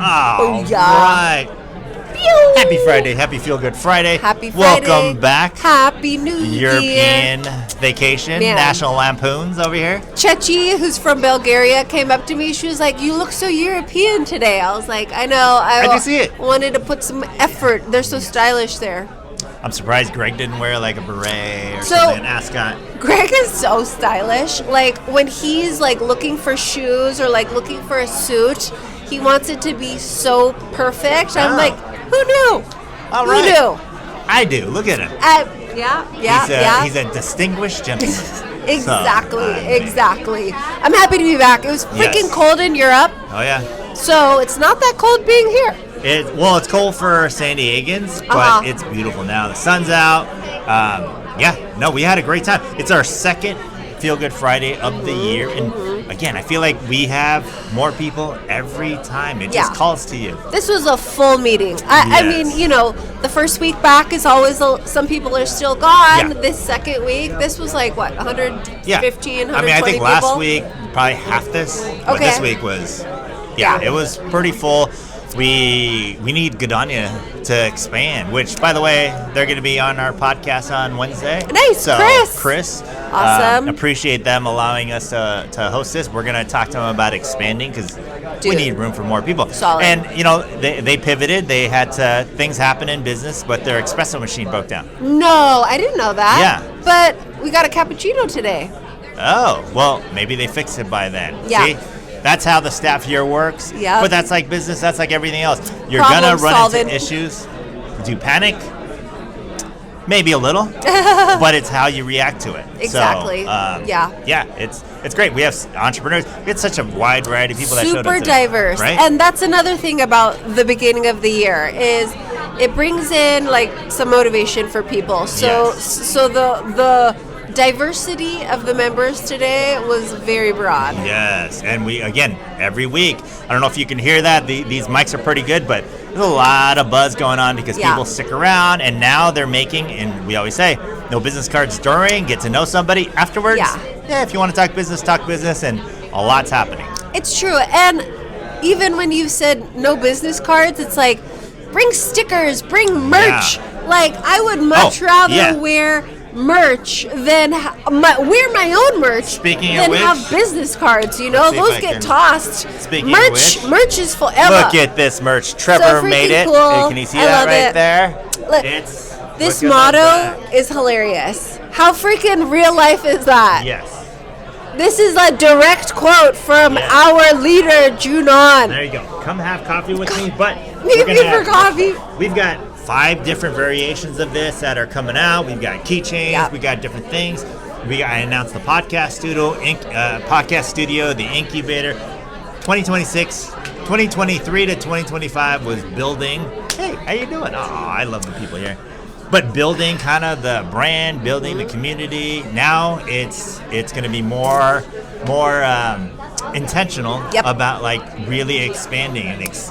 Oh, yeah. right. Happy Friday. Happy Feel Good Friday. Happy Friday. Welcome back. Happy New Year. European vacation. Man. National Lampoons over here. Chechi, who's from Bulgaria, came up to me. She was like, "You look so European today." I was like, "I know. I do see it. Wanted to put some effort. They're so stylish there." I'm surprised Greg didn't wear like a beret or So- something, an ascot. Greg is so stylish. Like when he's like looking for shoes or like looking for a suit, he wants it to be so perfect. I'm Oh. like, who knew? All Who right. knew? I do. Look at him. Yeah. He's a distinguished gentleman. Exactly, So, exactly. I'm happy to be back. It was freaking Yes. cold in Europe, Oh, yeah. so it's not that cold being here. It's cold for San Diegans, but Uh-huh. it's beautiful now. The sun's out. We had a great time. It's our second Feel Good Friday of the year. And again, I feel like we have more people every time. It just Yeah. calls to you. This was a full meeting. I Yes. mean, the first week back is always, some people are still gone. Yeah. This second week, this was like, what, 115, 120 I mean, I think people? last week, probably half this. But Okay. this week was, Yeah. it was pretty full. We need Gdynia to expand, which, by the way, they're going to be on our podcast on Wednesday. Nice, So, Chris. Chris, Awesome. appreciate them allowing us to host this. We're going to talk to them about expanding because we Dude. need room for more people. Solid. And, they pivoted. They had things happen in business, but their espresso machine broke down. No, I didn't know that. Yeah. But we got a cappuccino today. Oh, well, maybe they fixed it by then. Yeah. See? That's how the staff here works. Yep. But that's like business. That's like everything else. You're Problem going to run solving. into issues. Do you panic? Maybe a little. But it's how you react to it. Exactly. So, Yeah. Yeah, it's great. We have entrepreneurs. We had such a wide variety of people that showed up Super today, diverse. right? And that's another thing about the beginning of the year is it brings in like some motivation for people. So Yes. so the diversity of the members today was very broad. Yes, and we again every week. I don't know if you can hear that. These mics are pretty good, but there's a lot of buzz going on because Yeah. people stick around, and now they're making. And we always say, no business cards during. Get to know somebody afterwards. Yeah. If you want to talk business, and a lot's happening. It's true. And even when you said no business cards, it's like bring stickers, bring merch. Yeah. Like I would much rather yeah. wear merch than wear my own merch Speaking of than which, have business cards. You know, let's see if those I get can- tossed. Speaking of which, merch is forever. Look at this merch. Trevor freaking made it. cool. Can you see I that love right it. there? Look, It's This look at motto that. is hilarious. How freaking real life is that? Yes. This is a direct quote from Yes. our leader, Junon. There you go. Come have coffee with me. But Meet we're me gonna for have- coffee. We've got 5 different variations of this that are coming out. We've got keychains. Yep. We got different things. I announced the podcast studio, the incubator. 2023 to 2025 was building. Hey, how you doing? Oh, I love the people here. But building kind of the brand, building the community. Now it's going to be more intentional Yep. about like really expanding, and it's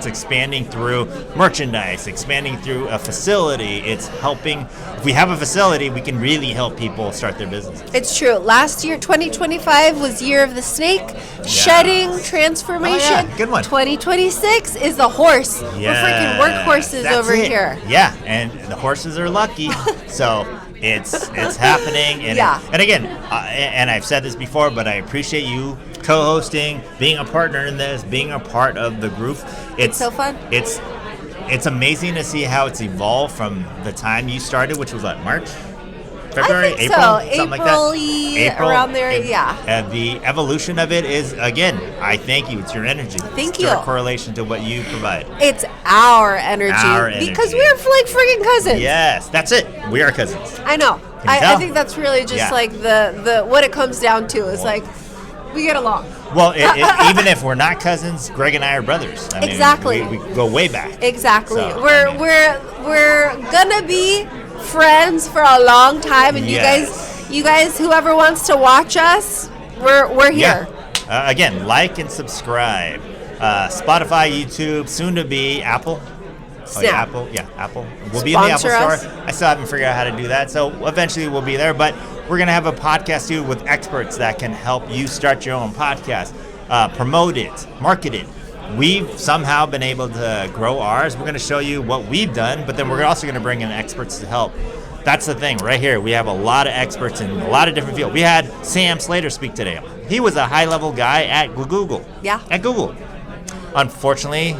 expanding through merchandise, expanding through a facility. It's helping. If we have a facility, we can really help people start their businesses. It's true. Last year, 2025 was year of the snake, shedding, transformation. Oh, yeah. Good one. 2026 is the horse. We're freaking workhorses That's over it. here. Yeah, and the horses are lucky, so it's happening. And Yeah. and again, and I've said this before, but I appreciate you co-hosting, being a partner in this, being a part of the group. It's so fun. It's amazing to see how it's evolved from the time you started, which was like March, February, I think April, so. something like April-y, that. around there, yeah. The evolution of it is, again, I thank you. It's your energy. Thank it's you. direct correlation to what you provide. It's our energy. Our energy. Because we're like freaking cousins. Yes, that's it. We are cousins. I know. Can you I tell? think that's really just Yeah. like the what it comes down to is like we get along. Well, even if we're not cousins, Greg and I are brothers. I mean, Exactly. we go way back. Exactly. So, we're I mean- we're gonna be friends for a long time, and Yes. you guys, whoever wants to watch us, we're here. Yeah. Again, like and subscribe. Spotify, YouTube, soon to be Apple. Oh, yeah, Snap. Apple. Yeah, Apple. We'll be in the Apple Sponsor Store. us. I still haven't figured out how to do that, so eventually we'll be there. But we're gonna have a podcast too with experts that can help you start your own podcast, promote it, market it. we've somehow been able to grow ours. We're going to show you what we've done, but then we're also going to bring in experts to help. That's the thing right here. We have a lot of experts in a lot of different fields. We had Sam Slater speak today. He was a high-level guy at Google. Yeah. At Google. Unfortunately,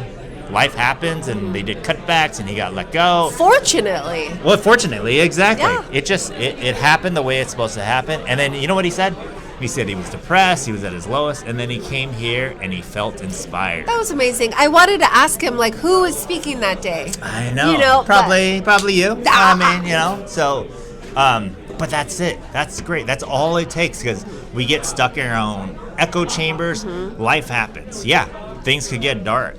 life happens, and they did cutbacks, and he got let go. Fortunately. Well, fortunately, exactly. Yeah. It happened the way it's supposed to happen. And then, you know what he said? He said he was depressed, he was at his lowest, and then he came here and he felt inspired. That was amazing. I wanted to ask him, like, who was speaking that day? I know. You know, probably you. Ah. I mean, you know, so, but that's it. That's great. That's all it takes, because we get stuck in our own echo chambers. Life happens. Yeah, things could get dark.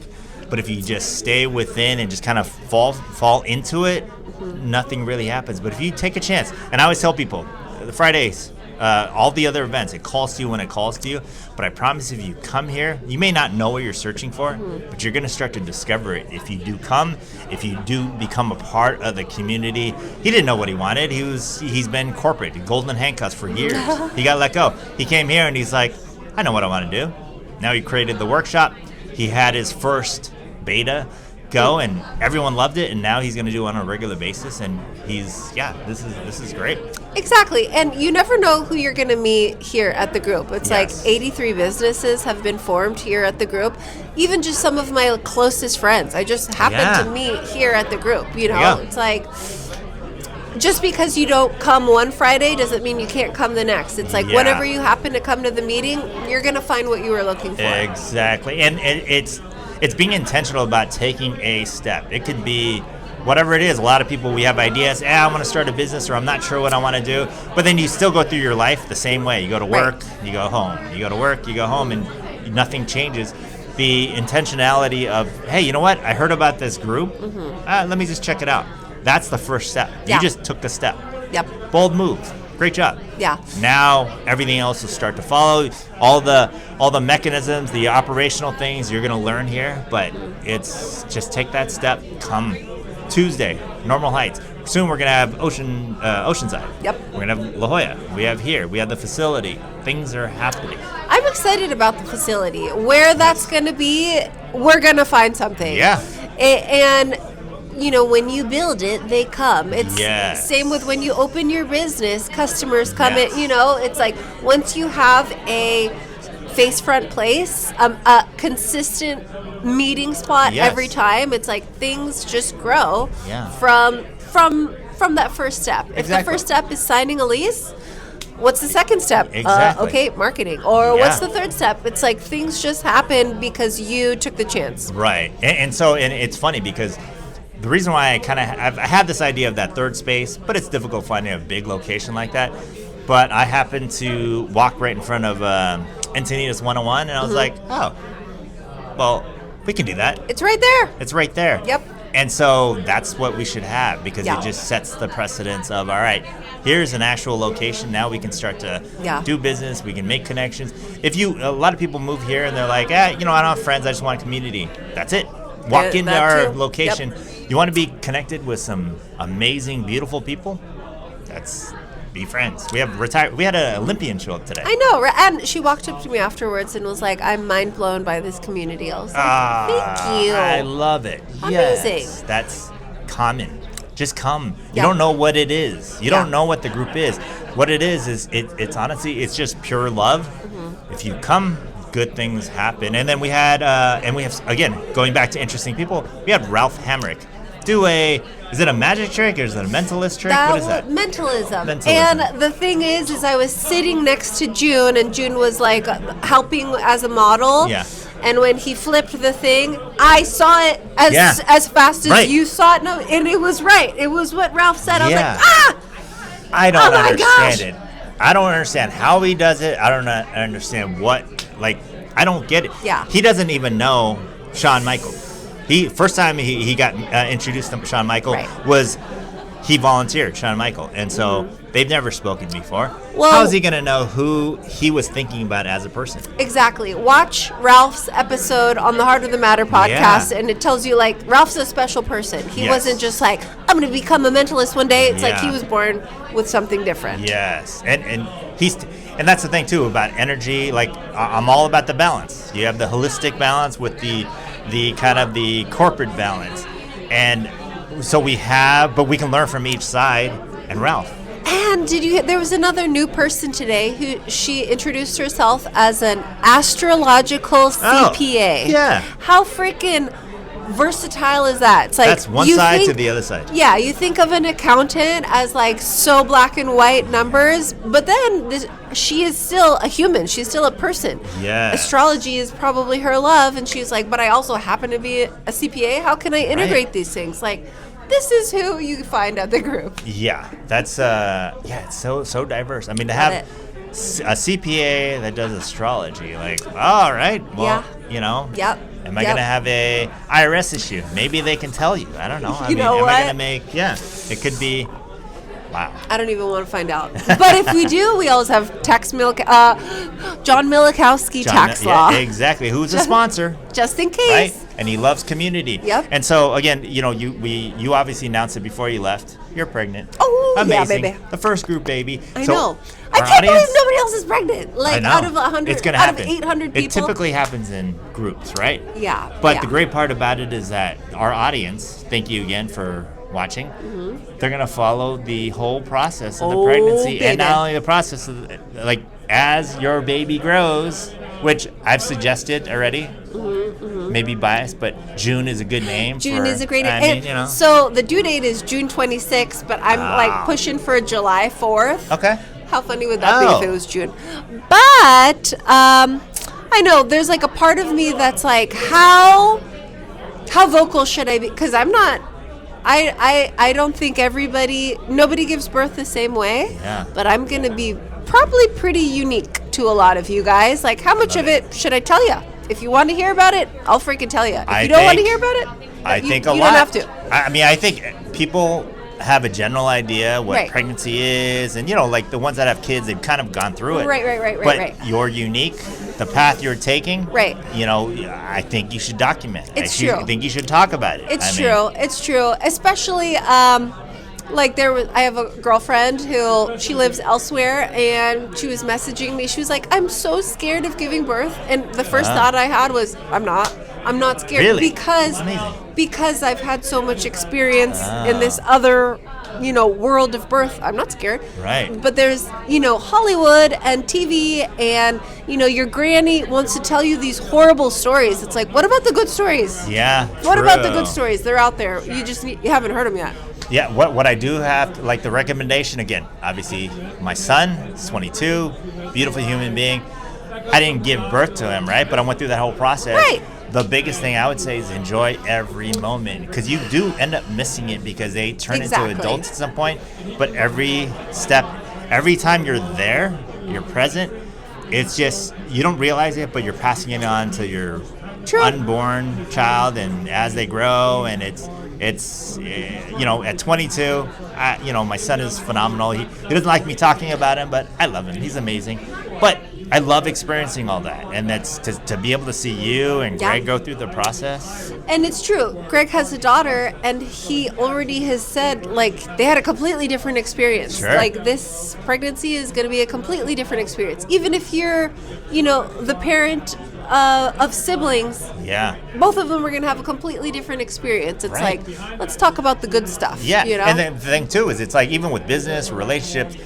But if you just stay within and just kind of fall into it, nothing really happens. But if you take a chance, and I always tell people, the Fridays, all the other events, it calls to you when it calls to you. But I promise if you come here, you may not know what you're searching for, but you're going to start to discover it. If you do come, if you do become a part of the community. He didn't know what he wanted. He's been corporate, golden handcuffs for years. He got let go. He came here and he's like, I know what I want to do. Now he created the workshop. He had his first beta go, and everyone loved it, and now he's going to do it on a regular basis, and this is great. Exactly. And you never know who you're going to meet here at the group. It's Yes. like 83 businesses have been formed here at the group. Even just some of my closest friends I just happened to meet here at the group. You know, Yeah. it's like, just because you don't come one Friday doesn't mean you can't come the next. It's like, Yeah. whenever you happen to come to the meeting, you're going to find what you were looking for. Exactly. And it's being intentional about taking a step. It could be whatever it is. A lot of people, we have ideas. I want to start a business, or I'm not sure what I want to do. But then you still go through your life the same way. You go to work, you go home. You go to work, you go home, and nothing changes. The intentionality of, hey, you know what? I heard about this group. Let me just check it out. That's the first step. Yeah. You just took the step. Yep. Bold move. Great job. Yeah. Now everything else will start to follow. All the mechanisms, the operational things you're going to learn here, but it's just take that step. Come Tuesday, Normal Heights. Soon we're going to have Oceanside. Yep. We're going to have La Jolla. We have the facility. Things are happening. I'm excited about the facility. Where that's going to be, we're going to find something. Yeah. And you know, when you build it, they come. It's Yes. same with when you open your business, customers come Yes. in. You know, it's like once you have a face front place, a consistent meeting spot Yes. every time, it's like things just grow Yeah. from that first step. If the Exactly. first step is signing a lease, what's the second step? Exactly. Okay, marketing. Or what's Yeah. the third step? It's like things just happen because you took the chance. Right. And so it's funny because the reason why I had this idea of that third space, but it's difficult finding a big location like that. But I happened to walk right in front of Encinitas 101, and I was like, oh, well, we can do that. It's right there. It's right there. Yep. And so that's what we should have, because Yeah. it just sets the precedence of, all right, here's an actual location. Now we can start to Yeah. do business. We can make connections. A lot of people move here and they're like, I don't have friends. I just want a community. That's it. Walk Yeah, into that our too. location. Yep. You want to be connected with some amazing, beautiful people? Be friends. We had an Olympian show up today. I know, right? And she walked up to me afterwards and was like, I'm mind blown by this community. I was like, thank you. I love it. Amazing. Yes, that's common. Just come. You Yeah. don't know what it is. You Yeah. don't know what the group is. What it is it's honestly, it's just pure love. If you come, good things happen. And then we have, again, going back to interesting people, we had Ralph Hamrick do is it a magic trick or is it a mentalist trick? What is that? Mentalism. Mentalism. And the thing is I was sitting next to June, and June was like helping as a model. Yeah. And when he flipped the thing, I saw it as fast as Right. you saw it. No, and it was right. It was what Ralph said. I was Yeah. like, ah! I don't Oh my understand gosh. it. I don't understand how he does it. I don't understand I don't get it. Yeah. He doesn't even know Shawn Michaels. First time he got introduced to Shawn Michaels Right. was he volunteered, Shawn Michaels. And so they've never spoken before. Well- How is he going to know who he was thinking about as a person? Exactly. Watch Ralph's episode on the Heart of the Matter podcast, Yeah. and it tells you, like, Ralph's a special person. He Yes. wasn't just like, I'm going to become a mentalist one day. It's like Yeah. he was born with something different. Yes, and and that's the thing too about energy. Like I'm all about the balance. You have the holistic balance with the kind of the corporate balance, and so we have, but we can learn from each side. And Ralph. And there was another new person today who she introduced herself as an astrological CPA. Yeah. How freaking versatile is that? It's like that's one side to the other side. Yeah, you think of an accountant as like so black and white numbers, but then she is still a human. She's still a person. Yeah. Astrology is probably her love, and she's like, but I also happen to be a CPA. How can I integrate these things? Like, this is who you find at the group. Yeah, that's it's so diverse. I mean, to have a CPA that does astrology, like, all right, well, you know, am I gonna have a IRS issue? Maybe they can tell you. I don't know. I mean, am I gonna make? Yeah, it could be. Wow. I don't even want to find out. But if we do, we always have John Milikowski Tax Law. Yeah, exactly. Who's a sponsor? Just in case. Right? And he loves community. Yep. And so again, you know, you obviously announced it before you left. You're pregnant. Oh, amazing. Yeah, baby. The first group baby. I know. I can't believe nobody else is pregnant. Like out of 100, it's gonna out happen. of 800 people. It typically happens in groups, right? Yeah. But the great part about it is that our audience, thank you again for watching, they're going to follow the whole process of the pregnancy. Baby. And not only the process, like as your baby grows, which I've suggested already, maybe biased, but June is a good name. June is a great name. I mean, you know. So the due date is June 26th, but I'm like pushing for July 4th. Okay. How funny would that be if it was June? But I know there's like a part of me that's like, how vocal should I be? Because I'm not. I don't think nobody gives birth the same way. Yeah. But I'm going to be probably pretty unique to a lot of you guys. Like, how much of it should I tell you? If you want to hear about it, I'll freaking tell you. If you don't want to hear about it, I think a lot. You don't have to. I mean, I think people have a general idea what pregnancy is, and you know, like the ones that have kids, they've kind of gone through it. Right. But you're unique. The path you're taking, right? You know, I think you should document it. It's true. I think you should talk about it. It's true. Especially, like I have a girlfriend who she lives elsewhere, and she was messaging me. She was like, "I'm so scared of giving birth," and the first thought I had was, "I'm not scared." Really? Because I've had so much experience in this other, world of birth. I'm not scared. Right. But there's, Hollywood and TV and, your granny wants to tell you these horrible stories. It's like, what about the good stories? Yeah. What about the good stories? They're out there. You haven't heard them yet. Yeah, what I do have, like the recommendation, again, obviously my son is 22, beautiful human being. I didn't give birth to him, right? But I went through that whole process. Right. The biggest thing I would say is enjoy every moment, because you do end up missing it because they turn into adults at some point. But every step, every time you're there, you're present, it's just, you don't realize it, but you're passing it on to your unborn child, and as they grow, and it's at 22, my son is phenomenal. He doesn't like me talking about him, but I love him. He's amazing. But I love experiencing all that, and that's to be able to see you and Greg go through the process. And it's true. Greg has a daughter, and he already has said, like, they had a completely different experience. Sure. Like, this pregnancy is going to be a completely different experience. Even if you're, the parent of siblings, both of them are going to have a completely different experience. It's like, let's talk about the good stuff. Yeah, and then the thing, too, is it's like, even with business or relationships,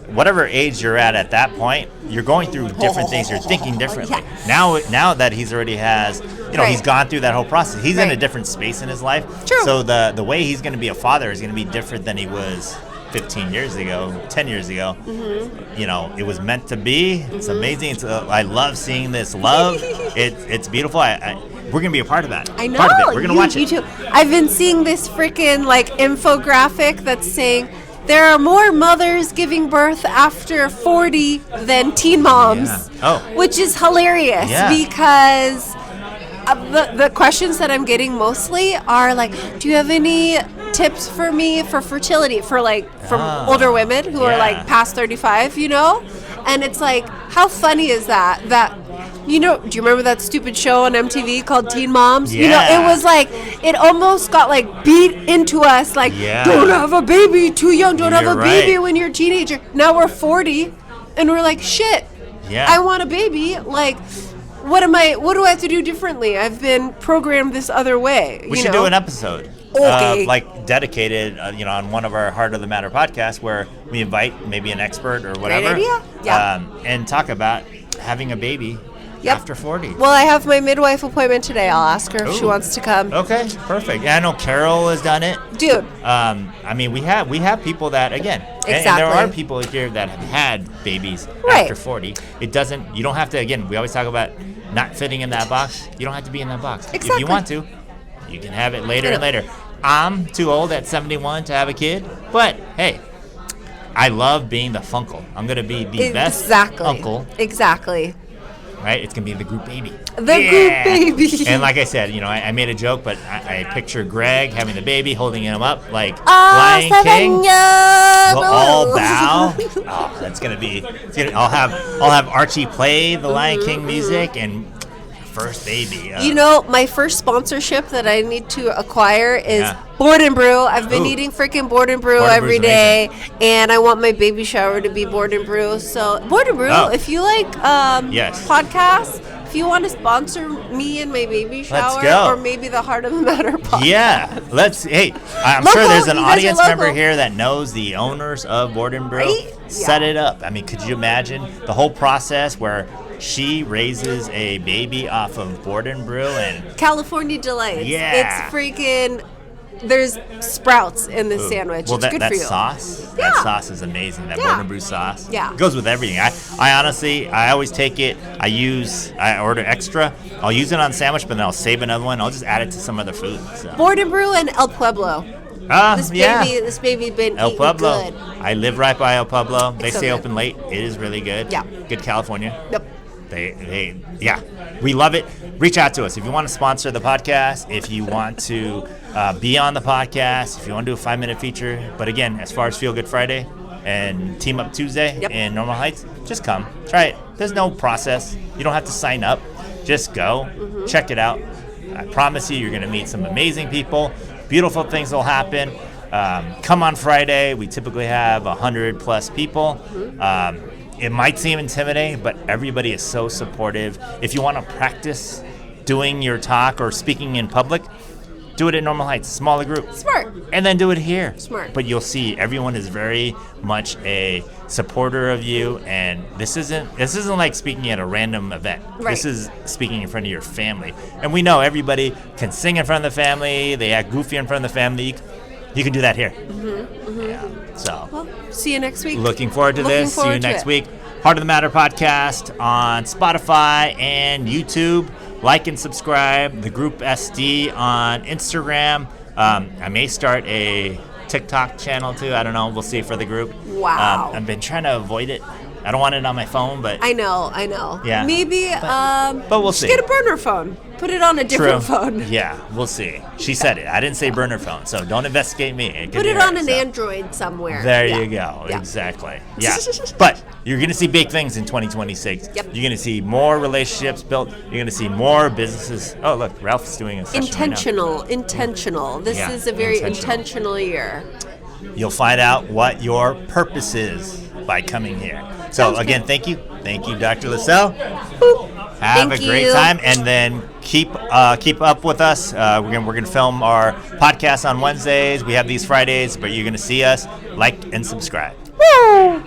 whatever age you're at that point, you're going through different things. You're thinking differently. Yeah. Now that he's already has, he's gone through that whole process. He's in a different space in his life. True. So the way he's going to be a father is going to be different than he was 15 years ago, 10 years ago. Mm-hmm. It was meant to be. It's amazing. I love seeing this love. It's beautiful. We're going to be a part of that. I know. Part of it. We're going to watch it. You too. I've been seeing this freaking infographic that's saying there are more mothers giving birth after 40 than teen moms, which is hilarious because the questions that I'm getting mostly are like, do you have any tips for me for fertility from older women who are like past 35, And it's like, how funny is that? Do you remember that stupid show on MTV called Teen Moms? Yeah. It was like, it almost got like beat into us, like, don't have a baby too young, don't have a baby when you're a teenager. Now we're 40 and we're like, shit, Yeah. I want a baby. Like, what do I have to do differently? I've been programmed this other way. We should do an episode. Okay. Like dedicated, on one of our Heart of the Matter podcasts where we invite maybe an expert or whatever. Great idea. Yeah. And talk about having a baby after 40. Well, I have my midwife appointment today. I'll ask her if she wants to come. Okay, perfect. Yeah, I know Carol has done it. Dude. We have people that, again, and there are people here that have had babies after 40. You don't have to, again, we always talk about not fitting in that box. You don't have to be in that box. Exactly. If you want to, you can have it later and later. I'm too old at 71 to have a kid, but hey, I love being the funkle. I'm going to be the best uncle. Exactly. Right? It's going to be the group baby. Group baby. And like I said, I made a joke, but I picture Greg having the baby, holding him up like Lion King. We'll all bow. Oh, that's going to be... I'll have Archie play the Lion King music and... First baby. My first sponsorship that I need to acquire is Board and Brew. I've been eating freaking Board and Brew every day, and I want my baby shower to be Board and Brew. So Board and Brew, if you like podcasts, if you want to sponsor me and my baby shower, or maybe the Heart of the Matter podcast. Yeah, I'm sure there's an audience member here that knows the owners of Board and Brew. Right? Set it up. I mean, could you imagine the whole process where she raises a baby off of Board and Brew and California Delights. Yeah, it's freaking. There's sprouts in this sandwich. Well, it's good for you. That sauce is amazing. That Board and Brew sauce. Yeah, it goes with everything. I honestly, I always take it. I order extra. I'll use it on sandwich, but then I'll save another one. I'll just add it to some other food. So. Board and Brew and El Pueblo. This baby been El Pueblo. Good. I live right by El Pueblo. They stay open late. It is really good. Yeah. Good California. Yep. We love it. Reach out to us if you want to sponsor the podcast, if you want to be on the podcast, if you want to do a 5-minute feature. But again, as far as Feel Good Friday and Team Up Tuesday in Normal Heights, just come. Try it. There's no process. You don't have to sign up. Just go. Check it out. I promise you're going to meet some amazing people. Beautiful things will happen. Come on Friday. We typically have 100+ people. It might seem intimidating, but everybody is so supportive. If you want to practice doing your talk or speaking in public, do it at Normal Heights, smaller group. Smart. And then do it here. Smart. But you'll see everyone is very much a supporter of you, and this isn't like speaking at a random event. Right. This is speaking in front of your family. And we know everybody can sing in front of the family, they act goofy in front of the family. You can do that here. Yeah. So, well, see you next week. Looking forward to this. See you next week. Heart of the Matter podcast on Spotify and YouTube. Like and subscribe. The Group SD on Instagram. I may start a TikTok channel too. I don't know. We'll see for the group. Wow. I've been trying to avoid it. I don't want it on my phone, but I know. Yeah. Maybe. But we'll see. Get a burner phone. Put it on a different phone. Yeah, we'll see. She said it. I didn't say burner phone, so don't investigate me. Put it on an Android somewhere. There you go. Yeah. Exactly. Yeah. But you're going to see big things in 2026. Yep. You're going to see more relationships built. You're going to see more businesses. Oh, look, Ralph's doing a session Intentional. This is a very intentional year. You'll find out what your purpose is by coming here. So, again, thank you. Thank you, Dr. Lassell. Have a great time, and then keep up with us. We're gonna film our podcast on Wednesdays. We have these Fridays, but you're gonna see us. Like and subscribe. Woo!